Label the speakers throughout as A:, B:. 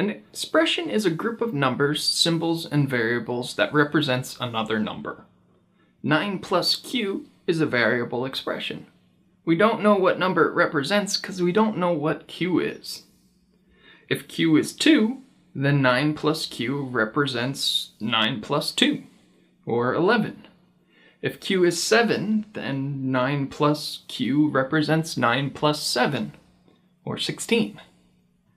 A: An expression is a group of numbers, symbols, and variables that represents another number. 9 plus q is a variable expression. We don't know what number it represents because we don't know what q is. If q is 2, then 9 plus q represents 9 plus 2, or 11. If q is 7, then 9 plus q represents 9 plus 7, or 16.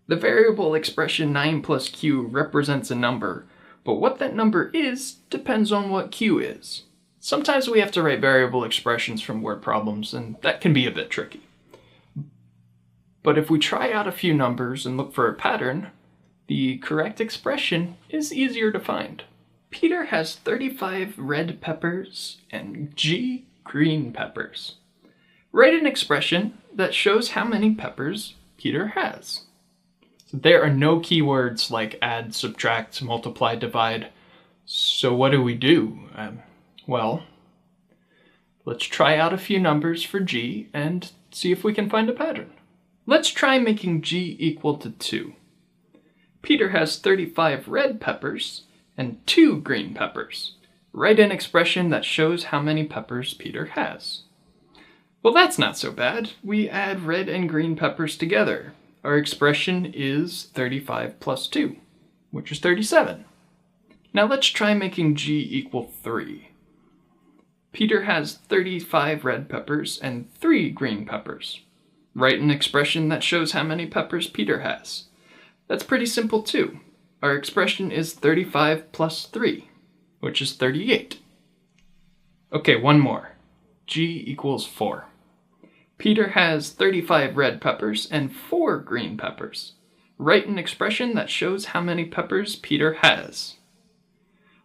A: The variable expression 9 plus q represents a number, but what that number is depends on what q is. Sometimes we have to write variable expressions from word problems, and that can be a bit tricky. But if we try out a few numbers and look for a pattern, the correct expression is easier to find. Peter has 35 red peppers and G green peppers. Write an expression that shows how many peppers Peter has. There are no keywords like add, subtract, multiply, divide. So what do? Well, let's try out a few numbers for G and see if we can find a pattern. Let's try making G equal to 2. Peter has 35 red peppers and 2 green peppers. Write an expression that shows how many peppers Peter has. Well, that's not so bad. We add red and green peppers together. Our expression is 35 plus 2, which is 37. Now let's try making G equal 3. Peter has 35 red peppers and 3 green peppers. Write an expression that shows how many peppers Peter has. That's pretty simple too. Our expression is 35 plus 3, which is 38. Okay, one more. G equals 4. Peter has 35 red peppers and 4 green peppers. Write an expression that shows how many peppers Peter has.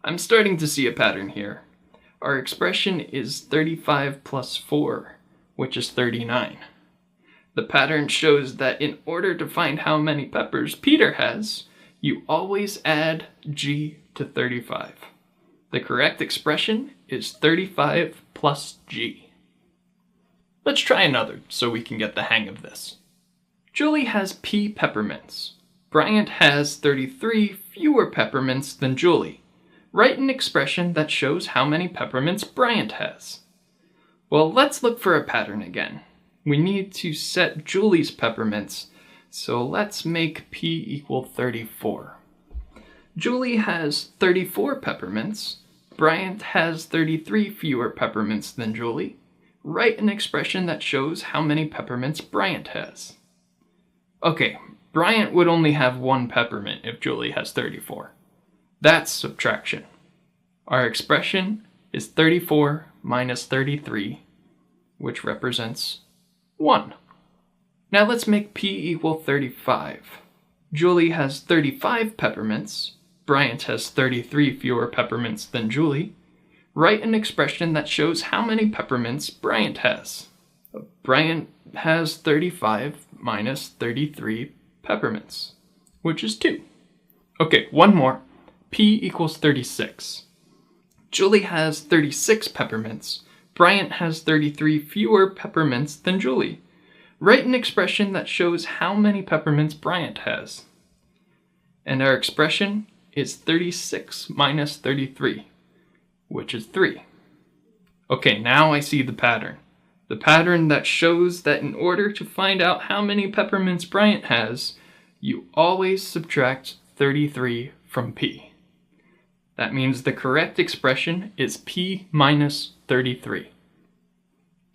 A: I'm starting to see a pattern here. Our expression is 35 plus 4, which is 39. The pattern shows that in order to find how many peppers Peter has, you always add G to 35. The correct expression is 35 plus G. Let's try another so we can get the hang of this. Julie has P peppermints. Bryant has 33 fewer peppermints than Julie. Write an expression that shows how many peppermints Bryant has. Well, let's look for a pattern again. We need to set Julie's peppermints, so let's make P equal 34. Julie has 34 peppermints. Bryant has 33 fewer peppermints than Julie. Write an expression that shows how many peppermints Bryant has. Okay, Bryant would only have 1 peppermint if Julie has 34. That's subtraction. Our expression is 34 minus 33, which represents 1. Now let's make P equal 35. Julie has 35 peppermints. Bryant has 33 fewer peppermints than Julie. Write an expression that shows how many peppermints Bryant has. Bryant has 35 minus 33 peppermints, which is 2. Okay, one more. P equals 36. Julie has 36 peppermints. Bryant has 33 fewer peppermints than Julie. Write an expression that shows how many peppermints Bryant has. And our expression is 36 minus 33, which is 3. Okay, now I see the pattern. The pattern that shows that in order to find out how many peppermints Bryant has, you always subtract 33 from P. That means the correct expression is P minus 33.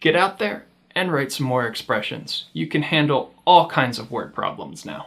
A: Get out there and write some more expressions. You can handle all kinds of word problems now.